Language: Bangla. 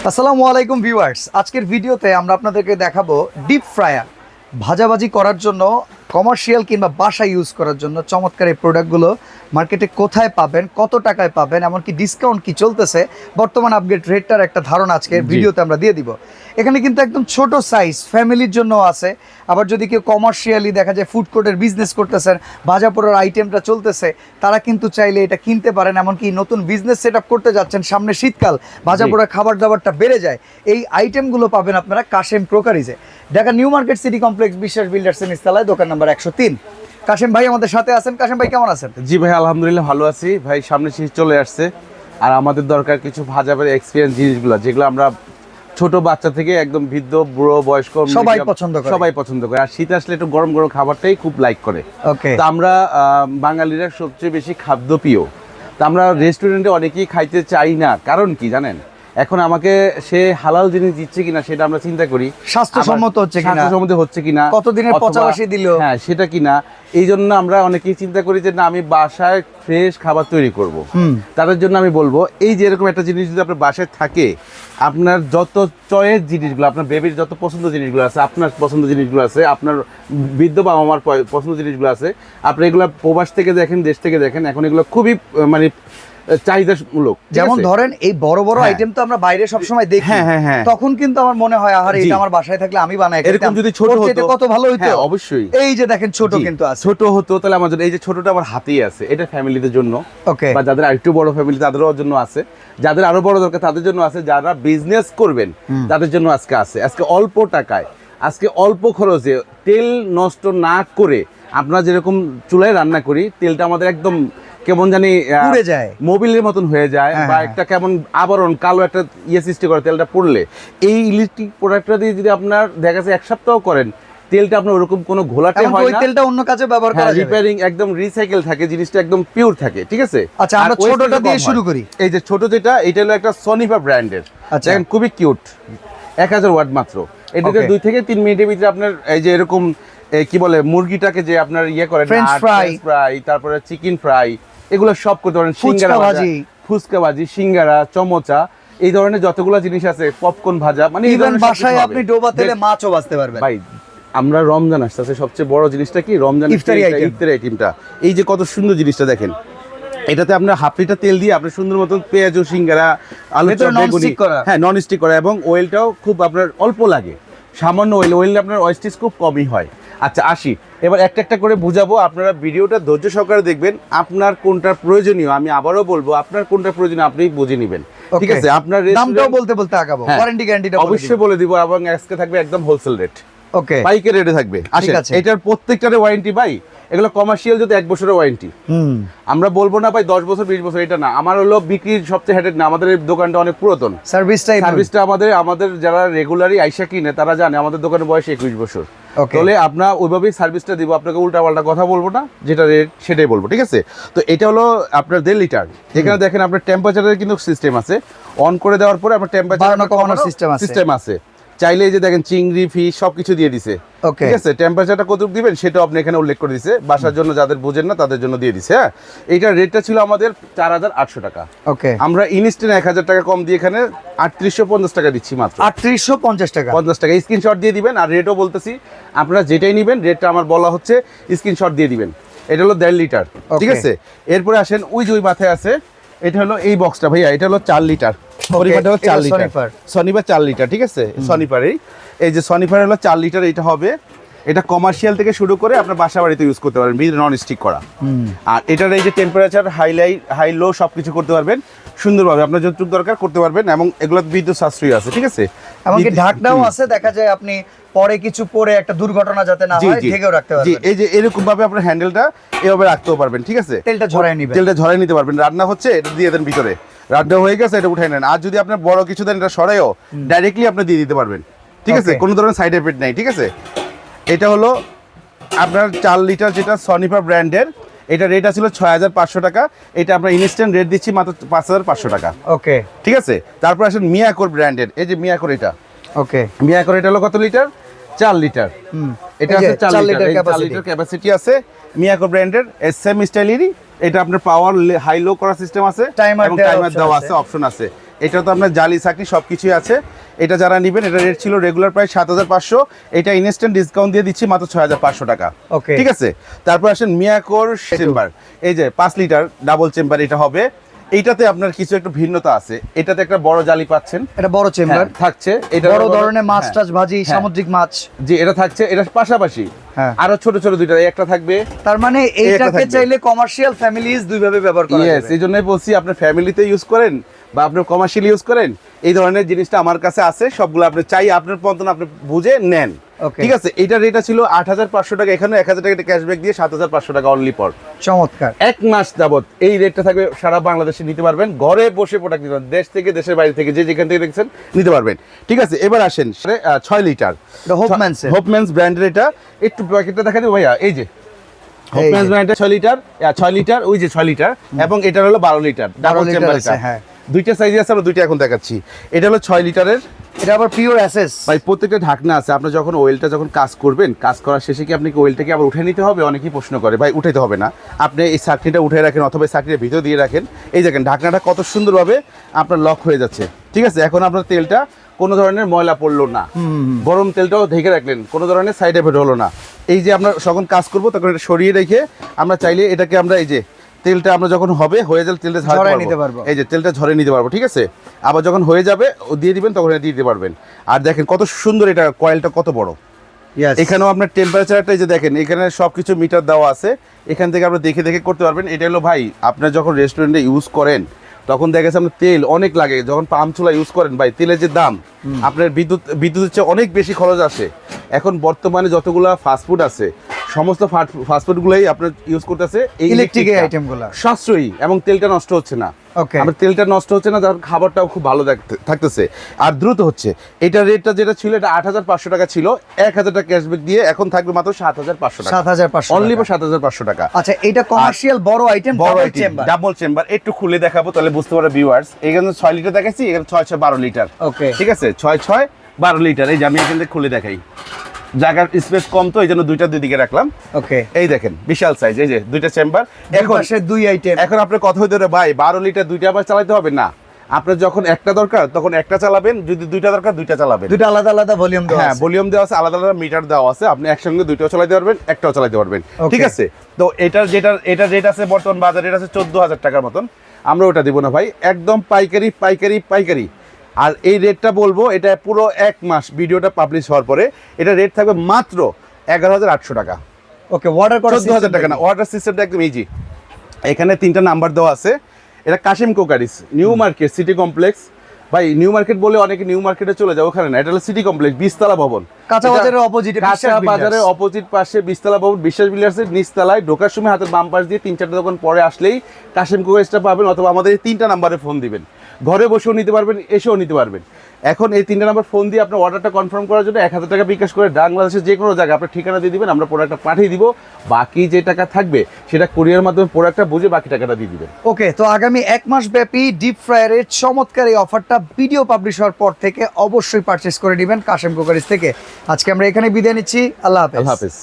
আসসালামু আলাইকুম ভিউয়ার্স, আজকের ভিডিওতে আমরা আপনাদেরকে দেখাবো ডিপ ফ্রায়ার ভাজাভাজি করার জন্য, কমার্শিয়াল কিংবা বাসা ইউজ করার জন্য চমৎকার এই প্রোডাক্টগুলো মার্কেটে কোথায় পাবেন, কত টাকায় পাবেন, এমনকি ডিসকাউন্ট কি চলতেছে, বর্তমান আপডেট রেটটার একটা ধারণা আজকের ভিডিওতে আমরা দিয়ে দিব। এখানে কিন্তু একদম ছোট সাইজ ফ্যামিলির জন্য আছে, আবার যদি কেউ কমার্শিয়ালি দেখা যায় ফুড কোর্টের বিজনেস করতেছেন, ভাজা পোড়ার আইটেমটা চলতেছে, তারা কিন্তু চাইলে এটা কিনতে পারেন। এমনকি নতুন বিজনেস সেট আপ করতে যাচ্ছেন, সামনে শীতকাল, ভাজা পোড়ার খাবার দাবারটা বেড়ে যায়, এই আইটেমগুলো পাবেন আপনারা কাশেম ক্রোকারিজে, Dhaka new market city complex, Biswas বিল্ডার্সের নিচতলায়, দোকান নাম্বার 103। কাশেম ভাই আমাদের সাথে আছেন। কাশেম ভাই কেমন আছেন? জি ভাই, আলহামদুলিল্লাহ ভালো আছি ভাই। সামনে শীত চলে আসছে, আর আমাদের দরকার কিছু ভাজাবের এক্সপিরিয়েন্স জিনিসগুলো, যেগুলো আমরা ছোট বাচ্চা থেকে একদম বৃদ্ধ, বুড়ো, বয়স্ক সবাই পছন্দ করে। আর শীত আসলে একটু গরম গরম খাবারটাই খুব লাইক করে। ওকে, তো আমরা বাঙালিরা সবচেয়ে বেশি খাদ্যপ্রিয়। তো আমরা রেস্টুরেন্টে অনেকেই খাইতে চাই না, কারণ কি জানেন? এখন আমাকে সে হালাল জিনিস দিচ্ছে কিনা সেটা আমরা চিন্তা করি, স্বাস্থ্যসম্মত হচ্ছে কিনা, কতদিনের পচাবাসি দিল, হ্যাঁ সেটা কিনা। এই জন্য আমরা অনেকেই চিন্তা করি যে না, আমি বাসায় ফ্রেশ খাবার তৈরি করব। তাদের জন্য আমি বলবো, এই যে এরকম একটা জিনিস যদি আপনার বাসায় থাকে, আপনার যত চয়েস জিনিসগুলো, আপনার বেবির যত পছন্দ জিনিসগুলো আছে, আপনার পছন্দ জিনিসগুলো আছে, আপনার বৃদ্ধ বাবা মার পছন্দ জিনিসগুলো আছে, আপনি এগুলো প্রবাস থেকে দেখেন, দেশ থেকে দেখেন, এখন এগুলো খুবই মানে চাহিদামূলক। যেমন ধরেন এই বড় বড় আইটেম তো আমরা বাইরে সব সময় দেখি, তখন কিন্তু আমার মনে হয় আহারে এটা আমার বাসায় থাকলে আমি বানাই খেতাম, এরকম যদি ছোট হতো কত ভালো হতো। অবশ্যই। এই যে দেখেন ছোট কিন্তু আছে, ছোট হতো তাহলে আমার জন্য, এই যে ছোটটা আমার হাতেই আছে, এটা ফ্যামিলিদের জন্য। ওকে, বা যাদের আরেকটু বড় ফ্যামিলি তাদেরও জন্য আছে, যাদের আরো বড় দরকার তাদের জন্য আছে, যারা বিজনেস করবেন তাদের জন্য আজকে আছে। আজকে অল্প টাকায়, আজকে অল্প খরচে, তেল নষ্ট না করে, আমরা যেরকম চুলায় রান্না করি, তেলটা আমাদের একদম কেমন জানি পুড়ে যায়, মোবিলের মতন হয়ে যায়, বা একটা কেমন আবরণ, কালো একটা সৃষ্টি করে তেলটা পড়লে। এই ইলেকট্রিক প্রোডাক্টটা দিয়ে যদি আপনার দেখা যাচ্ছে 1 সপ্তাহ করেন, তেলটা আপনার ওরকম কোনো ঘোলাটে হয় না, ওই তেলটা অন্য কাজে ব্যবহার করা যাবে, রিপেয়ারিং একদম রিসাইকেল থাকে, জিনিসটা একদম পিওর থাকে। ঠিক আছে, আচ্ছা আমরা ছোটটা দিয়ে শুরু করি। এই যে ছোট যেটা, এটা হলো একটা সনিফা ব্র্যান্ডের, দেখেন খুবই কিউট, 1000 ওয়াট মাত্র। এটাতে 2 থেকে 3 মিনিটের ভিতরে আপনার এই যে এরকম কি বলে, মুরগিটাকে যে আপনার ইয়ে করেন, ফ্রেঞ্চ ফ্রাই, তারপরে চিকেন ফ্রাই, এগুলো সব করতে পারেন, সিঙ্গারা ভাজি, ফুচকা ভাজি, সিঙ্গারা, চমচা, এই ধরনের যতগুলো জিনিস আছে, পপকর্ন ভাজা, মানে ইভেন বাসায় আপনি ডোবা তেলে মাছও ভাজতে পারবেন। ভাই আমরা রমজান আসছে, সবচেয়ে বড় জিনিসটা কি, রমজান ইফতারি আইটেমটা। এই যে কত সুন্দর জিনিসটা দেখেন, এটাতে আপনার হাফ লিটার তেল দিয়ে আপনি সুন্দর মতন পেঁয়াজ ও সিঙ্গারা, আলু চপ, বেগুনি, হ্যাঁ নন স্টিক করা, এবং অয়েলটাও খুব আপনার অল্প লাগে, সামান্য অয়েল আপনার ওয়েস্টেজ খুব কমই হয়। আচ্ছা আসি, এবার একটা একটা করে বুঝাবো, আপনারা ভিডিওটা ধৈর্য সহকারে দেখবেন, আপনার কোনটা প্রয়োজনীয়, আমি আবারও বলবো, আপনার কোনটা প্রয়োজনীয় আপনি বুঝে নেবেন। ঠিক আছে, আপনার দামটাও বলতে আগাবো, ওয়ারেন্টি গ্যারান্টিটা অবশ্যই বলে দিব, এবং আজকে থাকবে একদম হোলসেল রেট, ওকে পাইকারি রেটে থাকবে। আচ্ছা, এটার প্রত্যেকটারে ওয়ারেন্টি ভাই, এগুলো কমার্শিয়াল যদি 1 বছরের ওয়ারেন্টি, আমরা বলবো না ভাই 10 বছর 20 বছর, এটা না। আমার হলো বিক্রির সবচেয়ে হেডেড না, আমাদের এই দোকানটা অনেক পুরাতন, সার্ভিসটা আমাদের যারা রেগুলারই আইসা কিনে তারা জানে আমাদের দোকানের বয়স 21 বছর। তাহলে আমরা ওইভাবেই সার্ভিসটা দিব, আপনাকে উল্টা পাল্টা কথা বলবো না, যেটা রেট সেটাই বলবো। ঠিক আছে, তো এটা হলো আপনার 1.5 লিটার। এখানে দেখেন আপনার টেম্পারেচারের কিন্তু সিস্টেম আছে, অন করে দেওয়ার পরে আপনার টেম্পারেচার কমানোর সিস্টেম আছে। চাইলে এই যে দেখেন চিংড়ি, ফিশ সবকিছু দিয়ে দিছে। ঠিক আছে, টেম্পারেচারটা কতটুকু দিবেন সেটাও আপনি এখানে উল্লেখ করে দিছে, বাসার জন্য যাদের বুঝেন না তাদের জন্য দিয়ে দিছে। হ্যাঁ, এইটার রেটটা ছিল আমাদের 4800 টাকা। ওকে, আমরা ইনস্ট্যান্ট 1000 টাকা কম দিয়ে এখানে 3850 টাকা দিচ্ছি, মাত্র 3850 টাকা। 50 টাকা স্ক্রিনশট দিয়ে দিবেন, আর রেটও বলতেছি, আপনারা যেটাই নেবেন রেটটা আমার বলা হচ্ছে, স্ক্রিনশট দিয়ে দিবেন। এটা হলো 1.5 লিটার। ঠিক আছে, এরপরে আসেন ওই যে ওই মাথায় আছে, এটা হলো এই বক্সটা ভাইয়া, এটা হলো 4 লিটার, পরিমাণটা হলো 4 লিটার, সনিফার 4 লিটার। ঠিক আছে, সনিফারের এই যে সনিফার হলো 4 লিটার, এটা হবে, এটা কমার্শিয়াল থেকে শুরু করে আপনার বাসা বাড়িতে ইউজ করতে পারবেন, নন স্টিক করা। আর এটার এই যে টেম্পারেচার হাই লো সবকিছু করতে পারবেন সুন্দরভাবে, আপনার যতটুকু দরকার করতে পারবেন, এবং এগুলো বিদ্যুৎ সাশ্রয়ী আছে। ঠিক আছে, এমনকি ঢাকনাও আছে, দেখা যায় আপনি পরে কিছু পরে একটা দুর্ঘটনা যাতে না হয় ঢেকেও রাখতে পারবেন। এই যে এরকম ভাবে আপনার হ্যান্ডেলটা এভাবে রাখতেও পারবেন। ঠিক আছে, তেলটা ঝরাই নিতে পারবেন, রান্না হচ্ছে এটা দিয়ে দেন ভিতরে, রান্না হয়ে গেছে এটা উঠাই নেন। আর যদি আপনার বড় কিছু দেন, এটা সরাইও ডাইরেক্টলি আপনি দিয়ে দিতে পারবেন। ঠিক আছে, কোনো ধরনের সাইড এফেক্ট নাই। ঠিক আছে, এটা হলো আপনার 4 লিটার, যেটা সনিফা ব্র্যান্ডের, এটা রেট ছিল 6500 টাকা, এটা আমরা ইনস্ট্যান্ট রেট দিচ্ছি মাত্র 5500 টাকা। ওকে, ঠিক আছে, তারপর আসেন মিয়াকোর ব্র্যান্ডের, এই যে মিয়াকোর, এটা ওকে মিয়াকোর, এটা হলো কত লিটার, 4 লিটার। এটা আছে 4 লিটার ক্যাপাসিটি আছে, মিয়াকো ব্র্যান্ডের, সেম স্টাইলেরই। এটা আপনার পাওয়ার হাই লো করার সিস্টেম আছে, এবং টাইমার দেওয়া আছে, অপশন আছে। এটা তো আপনার জালি সাকি সবকিছুই আছে। এটা যারা নেবেন, এটা রেট ছিল রেগুলার প্রাইস 7500, এটা ইনস্ট্যান্ট ডিসকাউন্ট দিয়ে দিচ্ছি মাত্র 6500 টাকা। ওকে, ঠিক আছে। তারপর আসেন মিয়াকোর চেম্বার, এই যে 5 লিটার ডাবল চেম্বার এটা হবে। এইটাতে আপনার কিছু একটু ভিন্নতা আছে, এটাতে একটা বড় জালি পাচ্ছেন, এটা বড় চেম্বার থাকছে, এটা বড় ধরনের মাছ টাছ ভাজি, সামুদ্রিক মাছ, জি এটা থাকছে। এটা পাশাপাশি আরো ছোট ছোট দুইটা, একটা থাকবে। তার মানে এইটাকে চাইলে কমার্শিয়াল ফ্যামিলিজ দুইভাবে ব্যবহার করা যাবে। এই জন্যই বলছি আপনার ফ্যামিলিতে ইউজ করেন বা আপনার কমার্শিয়াল ইউজ করেন, এই ধরনের জিনিসটা আমার কাছে আছে সবগুলো। আপনি চাই আপনার পন্থন আপনি বুঝে নেন। ঠিক আছে। এইটার রেট ছিল 8500 টাকা, এখানে 1000 টাকা ক্যাশব্যাক দিয়ে 7500 টাকা অনলি পর। চমৎকার। 1 মাস যাবত এই রেটটা থাকবে, সারা বাংলাদেশে নিতে পারবেন, ঘরে বসে প্রোডাক্ট নিতে পারবেন, দেশ থেকে দেশের বাইরে থেকে যে যেখান থেকে দেখছেন নিতে পারবেন। ঠিক আছে। এবার আসেন 6 লিটার হোপম্যানস ব্র্যান্ডের, এটা একটু প্যাকেটটা দেখা দেবো ভাইয়া। এই যে হোপম্যানস ব্র্যান্ডের 6 লিটার, ওই যে 6 লিটার, এবং এটা হলো 12 লিটার ডাবল চেম্বার। হ্যাঁ, দুইটা সাইজে আছে, আমরা দুইটা এখন দেখাচ্ছি। এটা হলো 6 লিটারের, এটা আবার পিওর এসএস ভাই। প্রত্যেকটা ঢাকনা আছে। আপনি যখন ওয়েলটা যখন কাজ করবেন, কাজ করার শেষে কি আপনি কি ওয়েলটাকে আবার উঠে নিতে হবে? অনেকেই প্রশ্ন করে, ভাই উঠাইতে হবে না, আপনি এই সাকনিটা উঠে রাখেন অথবা এই সাকনিটা ভিতর দিয়ে রাখেন। এই দেখেন ঢাকনাটা কত সুন্দরভাবে আপনার লক হয়ে যাচ্ছে। ঠিক আছে। এখন আপনার তেলটা কোনো ধরনের ময়লা পড়লো না, গরম তেলটাও ঢেকে রাখলেন, কোনো ধরনের সাইড এফেক্ট হলো না। এই যে আমরা যখন কাজ করবো তখন এটা সরিয়ে রেখে আমরা চাইলে এটাকে আমরা এই যে তেলটা আমরা যখন হয়ে যাবে তেলটা ঝরিয়ে নিতে পারবো, এই যে তেলটা ঝরিয়ে নিতে পারবো। ঠিক আছে। আবার যখন হয়ে যাবে দিয়ে দিবেন, তখন দিয়ে দিতে পারবেন। আর দেখেন কত সুন্দর, এটা কয়েলটা কত বড়। এখানেও আপনার টেম্পারেচারটা এই যে দেখেন, এখানে সবকিছু মিটার দেওয়া আছে, এখান থেকে আপনি দেখে দেখে করতে পারবেন। এটা হলো ভাই, আপনার যখন রেস্টুরেন্টে ইউজ করেন তখন দেখা যাচ্ছে আপনার তেল অনেক লাগে, যখন পাম্প চুলা ইউজ করেন ভাই তেলের যে দাম, আপনার বিদ্যুতের চেয়ে অনেক বেশি খরচ আসে। এখন বর্তমানে যতগুলা ফাস্টফুড আছে সমস্ত ফাস্টফুডগুলোই আপনার ইউজ করতেছে এই ইলেকট্রিক আইটেমগুলো, সাশ্রয়ী, এবং তেলটা নষ্ট হচ্ছে না। আমার তেলটা নষ্ট হচ্ছে না, তার খাবারটাও খুব ভালো থাকতেছে আর দ্রুত হচ্ছে। এটা রেটটা যেটা ছিল, এটা 8500 টাকা ছিল, 1000 টাকা ক্যাশব্যাক দিয়ে এখন থাকবে মাত্র 7500 টাকা, 7500 অনলি 7500 টাকা। আচ্ছা, এটা কমার্শিয়াল বড় আইটেম, বড় চেম্বার, ডাবল চেম্বার। একটু খুলে দেখাবো তাহলে বুঝতে পারবে ভিউয়ার্স। এখানে 6 লিটার দেখাচ্ছি, এখানে 6 12 লিটার। ওকে, ঠিক আছে। 6 12 লিটার। এই যে আমি এখান থেকে খুলে দেখাই, জায়গার স্পেস কম তো এই জন্য দুইটা দুই দিকে রাখলাম। ওকে, এই দেখেন বিশাল সাইজ, এই যে দুইটা চেম্বার। এখন দুই আইটেম। এখন আপনার কথা হইতে পারে, ভাই 12 লিটার দুইটা আবার চালাতে হবে না, আপনার যখন একটা দরকার তখন একটা চালাবেন, যদি দুইটা দরকার দুইটা চালাবেন। দুইটা আলাদা আলাদা ভলিউম দেওয়া আছে। হ্যাঁ, ভলিউম দেওয়া আছে, আলাদা আলাদা মিটার দেওয়া আছে, আপনি একসঙ্গে দুইটাও চালাতে পারবেন, একটাও চালাতে পারবেন। ঠিক আছে। তো এটার এটা রেট আছে বর্তমান বাজার রেট আছে 14000 টাকার মতন। আমরা ওটা দিব না ভাই, একদম পাইকারি পাইকারি পাইকারি। আর এই রেটটা বলবো, এটা পুরো 1 মাস ভিডিওটা পাবলিশ হওয়ার পরে এটা রেট থাকবে মাত্র 11800 টাকা। ওকে, অর্ডার করা 14000 টাকা না, অর্ডার সিস্টেমটা একদম ইজি। এখানে 3টা নাম্বার দেওয়া আছে। এটা Kashim কোকারিস new market city complex. ভাই নিউ মার্কেট বলে অনেকে নিউ মার্কেটে চলে যায়, ওখানে না, এটা হলো সিটি কমপ্লেক্স, 20 তলা ভবন, কাঁচা বাজারের অপোজিটে, কাঁচা বাজারের অপোজিট পাশে 20 তলা ভবন, বিশ্বাস বিল্ডার্সের নিচতলায়। ঢোকার সময় হাতের বাম পাশ দিয়ে 3-4টা দোকান পরে আসলেই কাশিম কোকারিসটা পাবেন, অথবা আমাদের এই 3টা নাম্বারে ফোন দিবেন, ঘরে বসেও নিতে পারবেন, এসেও নিতে পারবেন। এখন এই 3টা নাম্বার ফোন দিয়ে আপনার অর্ডারটা কনফার্ম করার জন্য 1000 টাকা বিকাশ করে বাংলাদেশের যে কোনো জায়গায় আপনার ঠিকানা দিয়ে দিবেন, আমরা প্রোডাক্টটা পাঠিয়ে দিব। বাকি যে টাকা থাকবে সেটা কুরিয়ার মাধ্যমে প্রোডাক্টটা বুঝে বাকি টাকাটা দিয়ে দিবেন। ওকে, তো আগামী 1 মাস ব্যাপী ডিপ ফ্রায়ারের চমৎকার এই অফারটা ভিডিও পাবলিশ হওয়ার পর থেকে অবশ্যই পারচেস করে নেবেন কাশিম কোকারিস থেকে। আজকে আমরা এখানে বিদায় নিচ্ছি। আল্লাহ হাফেজ।